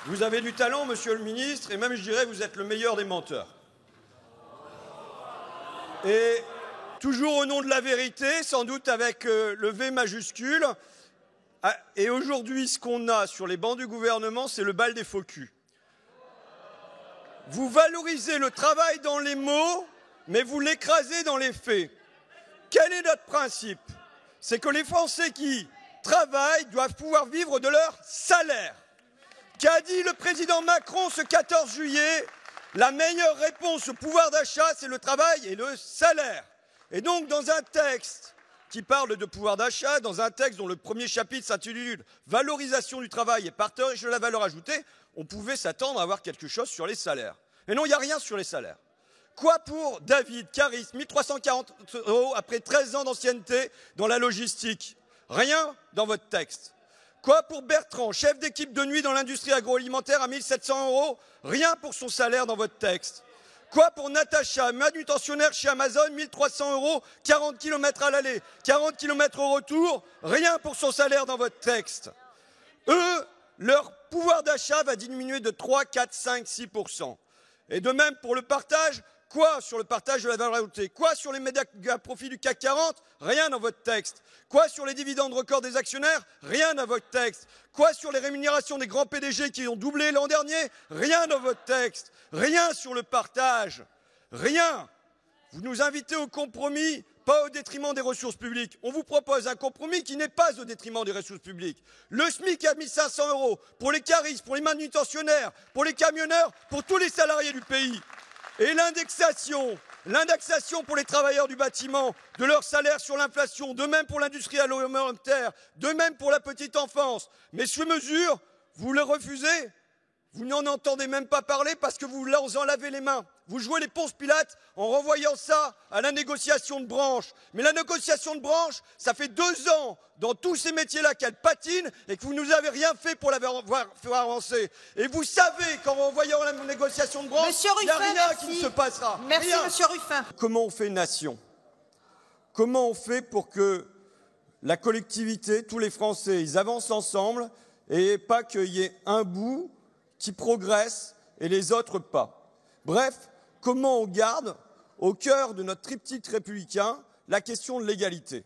Vous avez du talent, monsieur le ministre, et même, je dirais, vous êtes le meilleur des menteurs. Et toujours au nom de la vérité, sans doute avec le V majuscule. Et aujourd'hui, ce qu'on a sur les bancs du gouvernement, c'est le bal des faux culs. Vous valorisez le travail dans les mots, mais vous l'écrasez dans les faits. Quel est notre principe? C'est que les Français qui travaillent doivent pouvoir vivre de leur salaire. Qu'a dit le président Macron ce 14 juillet? La meilleure réponse au pouvoir d'achat, c'est le travail et le salaire. Et donc, dans un texte qui parle de pouvoir d'achat, dans un texte dont le premier chapitre s'intitule « Valorisation du travail et partage de la valeur ajoutée », on pouvait s'attendre à avoir quelque chose sur les salaires. Mais non, il n'y a rien sur les salaires. Quoi pour David Caris, 1 340 € après 13 ans d'ancienneté dans la logistique? Rien dans votre texte. Quoi pour Bertrand, chef d'équipe de nuit dans l'industrie agroalimentaire à 1 700 €? Rien pour son salaire dans votre texte. Quoi pour Natacha, manutentionnaire chez Amazon, 1 300 €, 40 km à l'aller, 40 km au retour? Rien pour son salaire dans votre texte. Eux, leur pouvoir d'achat va diminuer de 3, 4, 5, 6%. Et de même pour le partage. Quoi sur le partage de la valeur ajoutée? Quoi sur les méga profits du CAC 40? Rien dans votre texte. Quoi sur les dividendes records des actionnaires? Rien dans votre texte. Quoi sur les rémunérations des grands PDG qui ont doublé l'an dernier? Rien dans votre texte. Rien sur le partage. Rien. Vous nous invitez au compromis, pas au détriment des ressources publiques. On vous propose un compromis qui n'est pas au détriment des ressources publiques. Le SMIC à 1 500 € pour les caristes, pour les manutentionnaires, pour les camionneurs, pour tous les salariés du pays. Et l'indexation pour les travailleurs du bâtiment, de leur salaire sur l'inflation, de même pour l'industrie alimentaire, de même pour la petite enfance. Mais ces mesures, vous les refusez. Vous n'en entendez même pas parler parce que vous leur en lavez les mains. Vous jouez les Ponce Pilate en renvoyant ça à la négociation de branche. Mais la négociation de branche, ça fait 2 ans dans tous ces métiers-là qu'elle patine et que vous nous avez rien fait pour la faire avancer. Et vous savez qu'en renvoyant la négociation de branche, il n'y a rien qui ne se passera. Merci, rien. Monsieur Ruffin. Comment on fait nation? Comment on fait pour que la collectivité, tous les Français, ils avancent ensemble et pas qu'il y ait un bout qui progressent et les autres pas? Bref, comment on garde au cœur de notre triptyque républicain la question de l'égalité?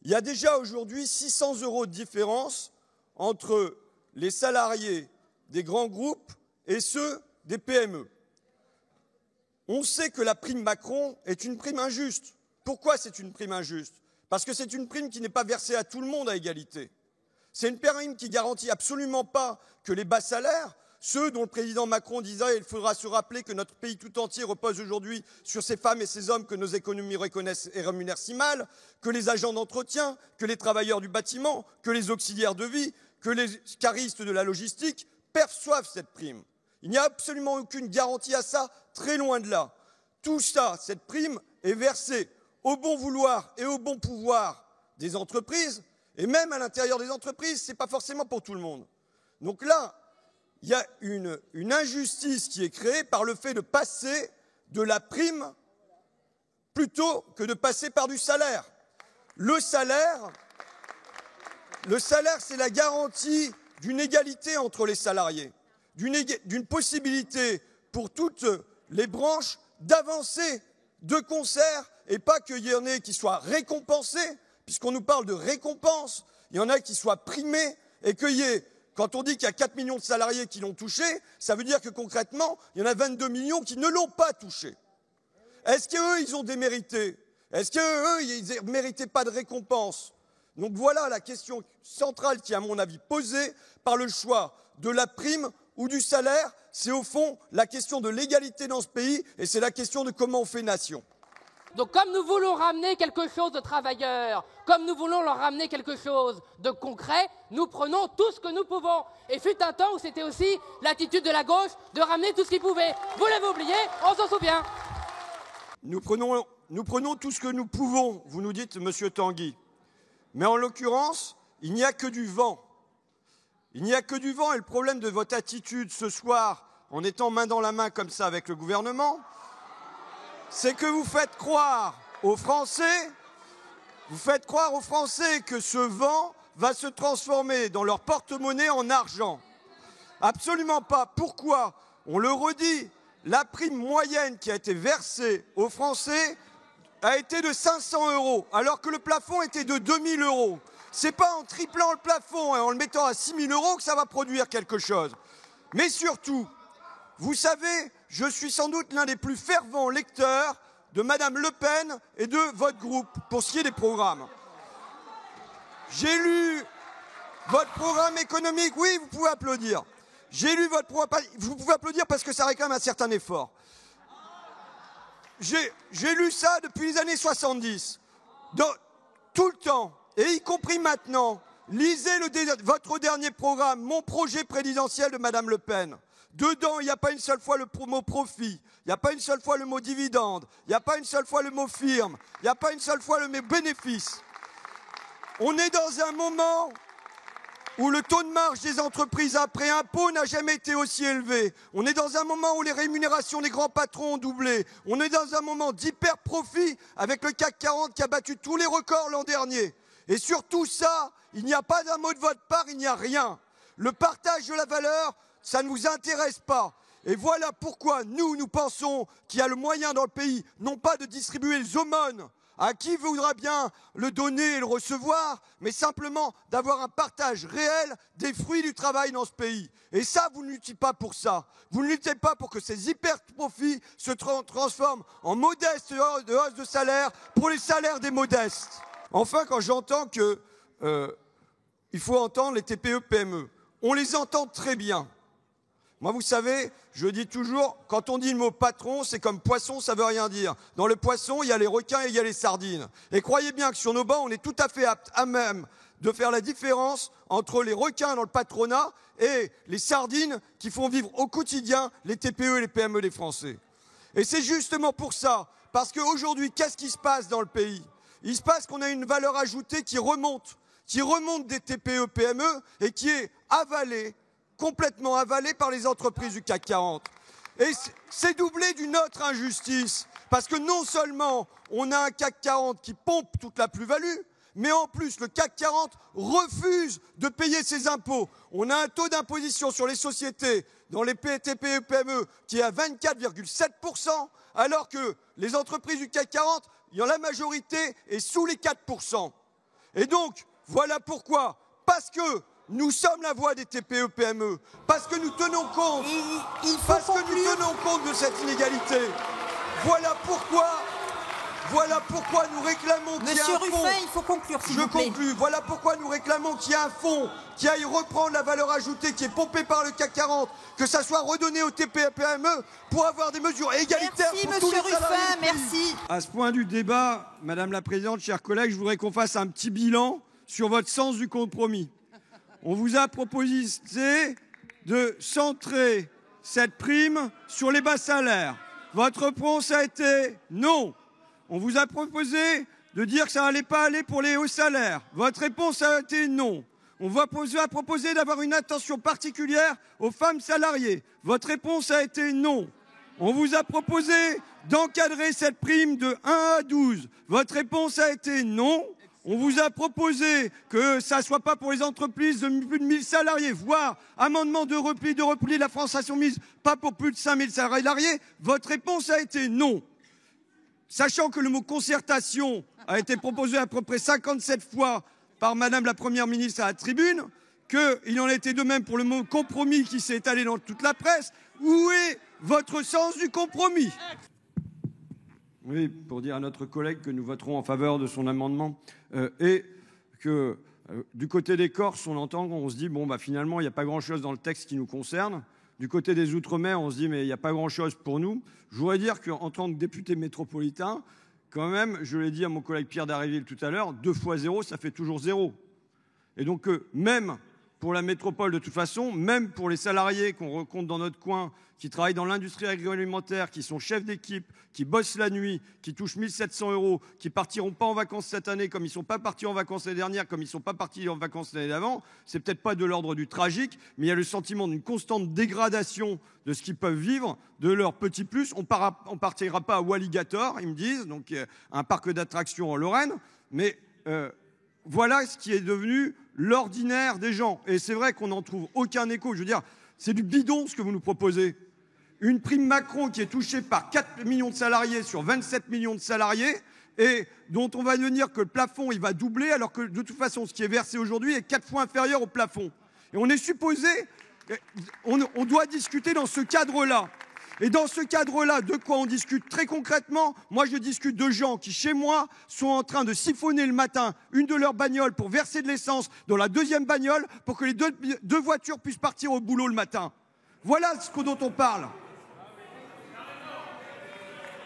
Il y a déjà aujourd'hui 600 € de différence entre les salariés des grands groupes et ceux des PME. On sait que la prime Macron est une prime injuste. Pourquoi c'est une prime injuste? Parce que c'est une prime qui n'est pas versée à tout le monde à égalité. C'est une prime qui garantit absolument pas que les bas salaires, ceux dont le président Macron disait il faudra se rappeler que notre pays tout entier repose aujourd'hui sur ces femmes et ces hommes que nos économies reconnaissent et rémunèrent si mal, que les agents d'entretien, que les travailleurs du bâtiment, que les auxiliaires de vie, que les caristes de la logistique perçoivent cette prime. Il n'y a absolument aucune garantie à ça, très loin de là. Tout ça, cette prime, est versée au bon vouloir et au bon pouvoir des entreprises. Et même à l'intérieur des entreprises, ce n'est pas forcément pour tout le monde. Donc là, il y a une injustice qui est créée par le fait de passer de la prime plutôt que de passer par du salaire. Le salaire, c'est la garantie d'une égalité entre les salariés, d'une possibilité pour toutes les branches d'avancer de concert et pas qu'il y en ait qui soient récompensés, puisqu'on nous parle de récompense, il y en a qui soient primés et qu'il y ait, quand on dit qu'il y a 4 millions de salariés qui l'ont touché, ça veut dire que concrètement, il y en a 22 millions qui ne l'ont pas touché. Est-ce qu'eux, ils ont démérité? Est-ce qu'eux, ils ne méritaient pas de récompense? Donc voilà la question centrale qui est à mon avis posée par le choix de la prime ou du salaire. C'est au fond la question de l'égalité dans ce pays et c'est la question de comment on fait nation. Donc comme nous voulons ramener quelque chose de travailleurs, comme nous voulons leur ramener quelque chose de concret, nous prenons tout ce que nous pouvons. Et fut un temps où c'était aussi l'attitude de la gauche de ramener tout ce qu'ils pouvaient. Vous l'avez oublié, on s'en souvient. Nous prenons tout ce que nous pouvons, vous nous dites, Monsieur Tanguy. Mais en l'occurrence, il n'y a que du vent. Il n'y a que du vent et le problème de votre attitude ce soir, en étant main dans la main comme ça avec le gouvernement, c'est que vous faites croire aux Français que ce vent va se transformer dans leur porte-monnaie en argent. Absolument pas. Pourquoi? On le redit, la prime moyenne qui a été versée aux Français a été de 500 €, alors que le plafond était de 2000 €. C'est pas en triplant le plafond et en le mettant à 6000 € que ça va produire quelque chose. Mais surtout, vous savez, je suis sans doute l'un des plus fervents lecteurs de Madame Le Pen et de votre groupe pour ce qui est des programmes. J'ai lu votre programme économique. Oui, vous pouvez applaudir. J'ai lu votre programme. Vous pouvez applaudir parce que ça réclame un certain effort. J'ai lu ça depuis les années 70. Tout le temps, et y compris maintenant. Lisez votre dernier programme, mon projet présidentiel de Madame Le Pen. Dedans, il n'y a pas une seule fois le mot profit, il n'y a pas une seule fois le mot dividende, il n'y a pas une seule fois le mot firme, il n'y a pas une seule fois le mot bénéfice. On est dans un moment où le taux de marge des entreprises après impôt n'a jamais été aussi élevé. On est dans un moment où les rémunérations des grands patrons ont doublé. On est dans un moment d'hyper-profit avec le CAC 40 qui a battu tous les records l'an dernier. Et sur tout ça, il n'y a pas d'un mot de votre part, il n'y a rien. Le partage de la valeur, ça ne vous intéresse pas. Et voilà pourquoi nous pensons qu'il y a le moyen dans le pays, non pas de distribuer les aumônes à qui voudra bien le donner et le recevoir, mais simplement d'avoir un partage réel des fruits du travail dans ce pays. Et ça, vous ne luttez pas pour ça. Vous ne luttez pas pour que ces hyper-profits se transforment en modestes hausses de salaire pour les salaires des modestes. Enfin, quand j'entends qu'il faut entendre les TPE-PME, on les entend très bien. Moi, vous savez, je dis toujours, quand on dit le mot patron, c'est comme poisson, ça veut rien dire. Dans le poisson, il y a les requins et il y a les sardines. Et croyez bien que sur nos bancs, on est tout à fait apte à même de faire la différence entre les requins dans le patronat et les sardines qui font vivre au quotidien les TPE et les PME des Français. Et c'est justement pour ça, parce qu'aujourd'hui, qu'est-ce qui se passe dans le pays? Il se passe qu'on a une valeur ajoutée qui remonte des TPE-PME et qui est avalée, complètement avalée par les entreprises du CAC 40. Et c'est doublé d'une autre injustice, parce que non seulement on a un CAC 40 qui pompe toute la plus-value, mais en plus le CAC 40 refuse de payer ses impôts. On a un taux d'imposition sur les sociétés dans les TPE-PME qui est à 24,7%, alors que les entreprises du CAC 40, la majorité est sous les 4%. Et donc, voilà pourquoi, parce que nous sommes la voix des TPE-PME, parce que nous tenons compte, de cette inégalité. Voilà pourquoi nous réclamons qu'il y ait un fonds. Monsieur Ruffin, il faut conclure, s'il vous plaît. Je conclue. Voilà pourquoi nous réclamons qu'il y ait un fonds qui aille reprendre la valeur ajoutée qui est pompée par le CAC 40, que ça soit redonné aux TPE-PME pour avoir des mesures égalitaires pour tous les salariés. Merci, Monsieur Ruffin, merci. À ce point du débat, Madame la Présidente, chers collègues, je voudrais qu'on fasse un petit bilan sur votre sens du compromis. On vous a proposé de centrer cette prime sur les bas salaires. Votre réponse a été non. On vous a proposé de dire que ça n'allait pas aller pour les hauts salaires. Votre réponse a été non. On vous a proposé d'avoir une attention particulière aux femmes salariées. Votre réponse a été non. On vous a proposé d'encadrer cette prime de 1 à 12. Votre réponse a été non. On vous a proposé que ça ne soit pas pour les entreprises de plus de 1000 salariés, voire amendement de repli de la France insoumise, pas pour plus de 5000 salariés. Votre réponse a été non. Sachant que le mot concertation a été proposé à peu près 57 fois par Madame la Première ministre à la tribune, qu'il en a été de même pour le mot compromis qui s'est étalé dans toute la presse. Où est votre sens du compromis? Oui, pour dire à notre collègue que nous voterons en faveur de son amendement et que du côté des Corses, on se dit, bon, bah, finalement, il n'y a pas grand-chose dans le texte qui nous concerne. Du côté des Outre-mer, on se dit, mais il n'y a pas grand-chose pour nous. Je voudrais dire qu'en tant que député métropolitain, quand même, je l'ai dit à mon collègue Pierre Dharréville tout à l'heure, 2 fois 0, ça fait toujours 0. Et donc, même pour la métropole de toute façon, même pour les salariés qu'on rencontre dans notre coin, qui travaillent dans l'industrie agroalimentaire, qui sont chefs d'équipe, qui bossent la nuit, qui touchent 1 700 €, qui partiront pas en vacances cette année comme ils ne sont pas partis en vacances l'année dernière, comme ils ne sont pas partis en vacances l'année d'avant, c'est peut-être pas de l'ordre du tragique, mais il y a le sentiment d'une constante dégradation de ce qu'ils peuvent vivre, de leur petit plus. On partira pas à Walligator, ils me disent, donc un parc d'attractions en Lorraine, mais voilà ce qui est devenu l'ordinaire des gens. Et c'est vrai qu'on n'en trouve aucun écho. Je veux dire, C'est du bidon ce que vous nous proposez. Une prime Macron qui est touchée par 4 millions de salariés sur 27 millions de salariés et dont on va dire que le plafond il va doubler alors que de toute façon ce qui est versé aujourd'hui est 4 fois inférieur au plafond. Et on est supposé, on doit discuter dans ce cadre-là. Et dans ce cadre-là, de quoi on discute très concrètement? Moi, je discute de gens qui, chez moi, sont en train de siphonner le matin une de leurs bagnoles pour verser de l'essence dans la deuxième bagnole pour que les deux voitures puissent partir au boulot le matin. Voilà ce dont on parle.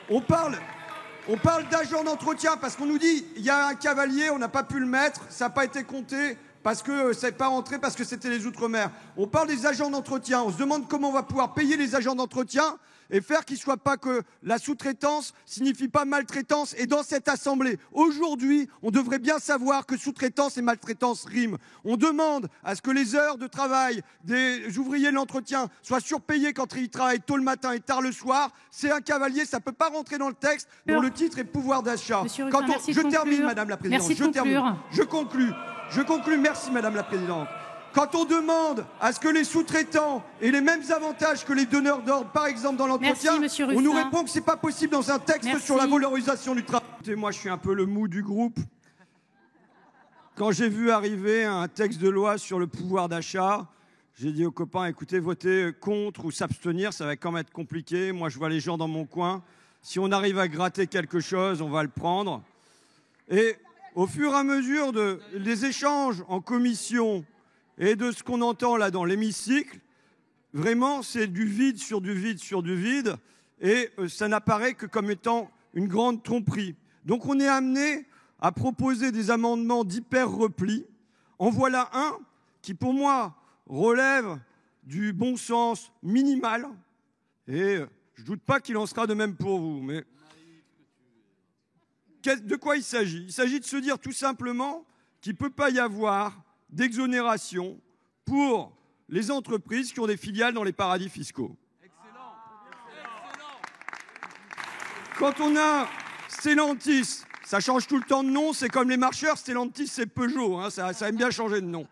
On parle d'agents d'entretien parce qu'on nous dit il y a un cavalier, on n'a pas pu le mettre, ça n'a pas été compté parce que ça n'est pas rentré parce que c'était les Outre-mer. On parle des agents d'entretien, on se demande comment on va pouvoir payer les agents d'entretien et faire qu'il ne soit pas que la sous-traitance signifie pas maltraitance. Et dans cette assemblée, aujourd'hui, on devrait bien savoir que sous-traitance et maltraitance riment. On demande à ce que les heures de travail des ouvriers de l'entretien soient surpayées quand ils travaillent tôt le matin et tard le soir. C'est un cavalier, ça ne peut pas rentrer dans le texte dont le titre est pouvoir d'achat. Je termine, Madame la Présidente. Je conclue, merci Madame la Présidente. Quand on demande à ce que les sous-traitants aient les mêmes avantages que les donneurs d'ordre, par exemple dans l'entretien, on nous répond que ce n'est pas possible dans un texte sur la valorisation du travail. Et moi, je suis un peu le mou du groupe. Quand j'ai vu arriver un texte de loi sur le pouvoir d'achat, j'ai dit aux copains, écoutez, voter contre ou s'abstenir, ça va quand même être compliqué. Moi, je vois les gens dans mon coin. Si on arrive à gratter quelque chose, on va le prendre. Et au fur et à mesure des échanges en commission et de ce qu'on entend là dans l'hémicycle, vraiment c'est du vide sur du vide sur du vide et ça n'apparaît que comme étant une grande tromperie. Donc on est amené à proposer des amendements d'hyper-repli. En voilà un qui pour moi relève du bon sens minimal et je ne doute pas qu'il en sera de même pour vous. Mais de quoi il s'agit? Il s'agit de se dire tout simplement qu'il ne peut pas y avoir d'exonération pour les entreprises qui ont des filiales dans les paradis fiscaux. Excellent. Quand on a Stellantis, ça change tout le temps de nom, c'est comme les marcheurs, Stellantis c'est Peugeot, hein, ça aime bien changer de nom.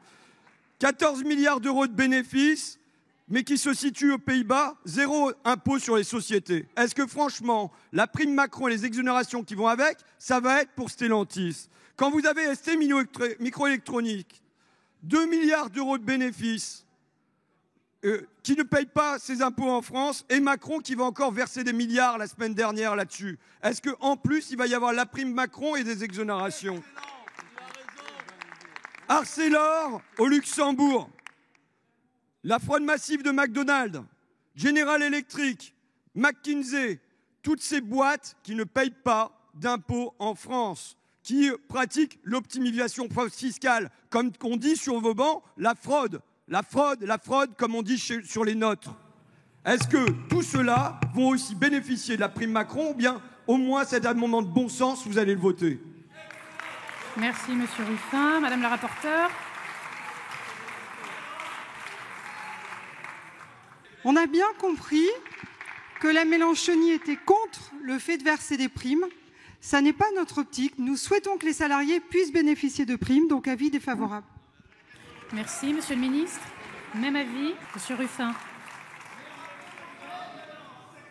14 milliards d'euros de bénéfices, mais qui se situe aux Pays-Bas, 0 impôt sur les sociétés. Est-ce que franchement, la prime Macron et les exonérations qui vont avec, ça va être pour Stellantis? Quand vous avez ST Microélectronique, 2 milliards d'euros de bénéfices, qui ne paye pas ses impôts en France, et Macron qui va encore verser des milliards la semaine dernière là-dessus. Est-ce qu'en plus, il va y avoir la prime Macron et des exonérations? Arcelor au Luxembourg, la fraude massive de McDonald's, General Electric, McKinsey, toutes ces boîtes qui ne payent pas d'impôts en France, qui pratiquent l'optimisation fiscale, comme on dit sur vos bancs, la fraude, comme on dit sur les nôtres. Est-ce que tout cela vont aussi bénéficier de la prime Macron ou bien au moins c'est un moment de bon sens, vous allez le voter? Merci Monsieur Ruffin. Madame la rapporteure. On a bien compris que la Mélenchonie était contre le fait de verser des primes. Ça n'est pas notre optique. Nous souhaitons que les salariés puissent bénéficier de primes, donc avis défavorable. Merci, Monsieur le Ministre. Même avis, Monsieur Ruffin.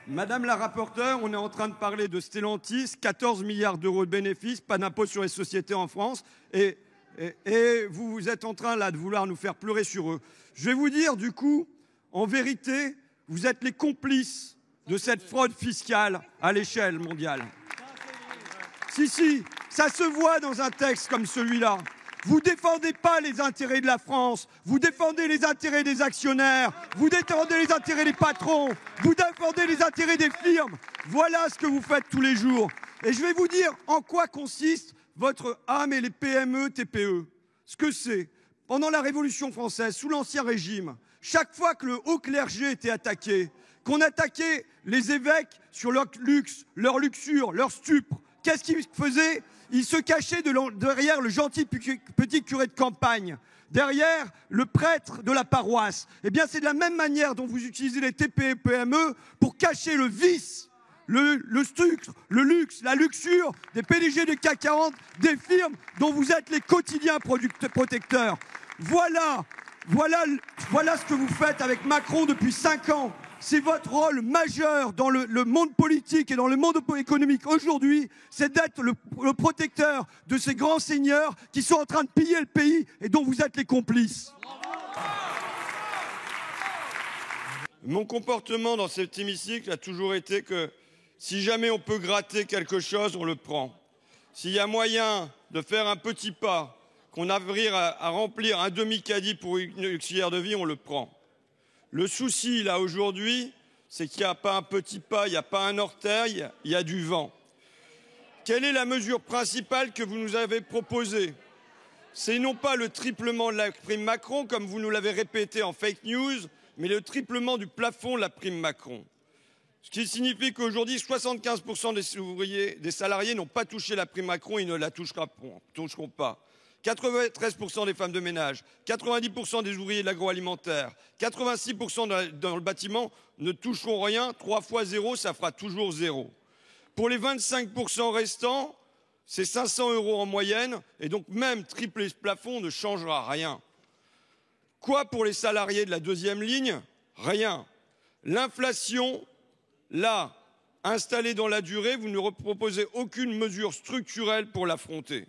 Madame la rapporteure, on est en train de parler de Stellantis, 14 milliards d'euros de bénéfices, pas d'impôt sur les sociétés en France, et vous êtes en train là de vouloir nous faire pleurer sur eux. Je vais vous dire du coup, en vérité, vous êtes les complices de cette fraude fiscale à l'échelle mondiale. Si, ça se voit dans un texte comme celui-là. Vous ne défendez pas les intérêts de la France, vous défendez les intérêts des actionnaires, vous défendez les intérêts des patrons, vous défendez les intérêts des firmes. Voilà ce que vous faites tous les jours. Et je vais vous dire en quoi consiste votre âme et les PME, TPE. Ce que c'est, pendant la Révolution française, sous l'Ancien Régime, chaque fois que le haut clergé était attaqué, qu'on attaquait les évêques sur leur luxe, leur luxure, leur stupre, qu'est-ce qu'ils faisaient? Ils se cachaient derrière le gentil petit curé de campagne, derrière le prêtre de la paroisse. Eh bien, c'est de la même manière dont vous utilisez les TPE, PME pour cacher le vice, le sucre, le luxe, la luxure des PDG des CAC 40, des firmes dont vous êtes les quotidiens protecteurs. Voilà Voilà ce que vous faites avec Macron depuis 5 ans. C'est votre rôle majeur dans le monde politique et dans le monde économique aujourd'hui, c'est d'être le protecteur de ces grands seigneurs qui sont en train de piller le pays et dont vous êtes les complices. Mon comportement dans cet hémicycle a toujours été que si jamais on peut gratter quelque chose, on le prend. S'il y a moyen de faire un petit pas, qu'on arrive à remplir un demi-caddie pour une auxiliaire de vie, on le prend. Le souci, là, aujourd'hui, c'est qu'il n'y a pas un petit pas, il n'y a pas un orteil, il y a du vent. Quelle est la mesure principale que vous nous avez proposée? C'est non pas le triplement de la prime Macron, comme vous nous l'avez répété en fake news, mais le triplement du plafond de la prime Macron. Ce qui signifie qu'aujourd'hui, 75% des ouvriers, des salariés n'ont pas touché la prime Macron, ils ne la toucheront pas. 93% des femmes de ménage, 90% des ouvriers de l'agroalimentaire, 86% dans le bâtiment ne toucheront rien. 3 fois 0, ça fera toujours 0. Pour les 25% restants, c'est 500 € en moyenne, et donc même tripler ce plafond ne changera rien. Quoi pour les salariés de la deuxième ligne? Rien. L'inflation, là, installée dans la durée, vous ne proposez aucune mesure structurelle pour l'affronter.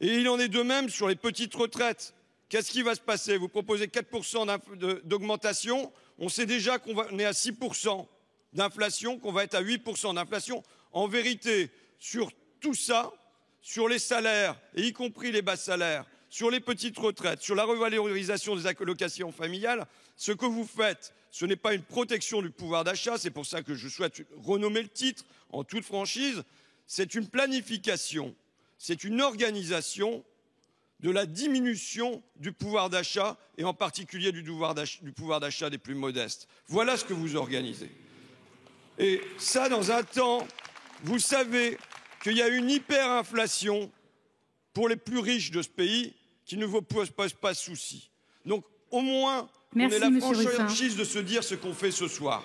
Et il en est de même sur les petites retraites. Qu'est-ce qui va se passer? Vous proposez 4% d'augmentation. On sait déjà qu'on est à 6% d'inflation, qu'on va être à 8% d'inflation. En vérité, sur tout ça, sur les salaires, et y compris les bas salaires, sur les petites retraites, sur la revalorisation des allocations familiales, ce que vous faites, ce n'est pas une protection du pouvoir d'achat, c'est pour ça que je souhaite renommer le titre en toute franchise, c'est une planification. C'est une organisation de la diminution du pouvoir d'achat et en particulier du pouvoir d'achat des plus modestes. Voilà ce que vous organisez. Et ça, dans un temps, vous savez qu'il y a une hyperinflation pour les plus riches de ce pays qui ne vous pose pas de souci. Donc, au moins, on ait la franchise de se dire ce qu'on fait ce soir.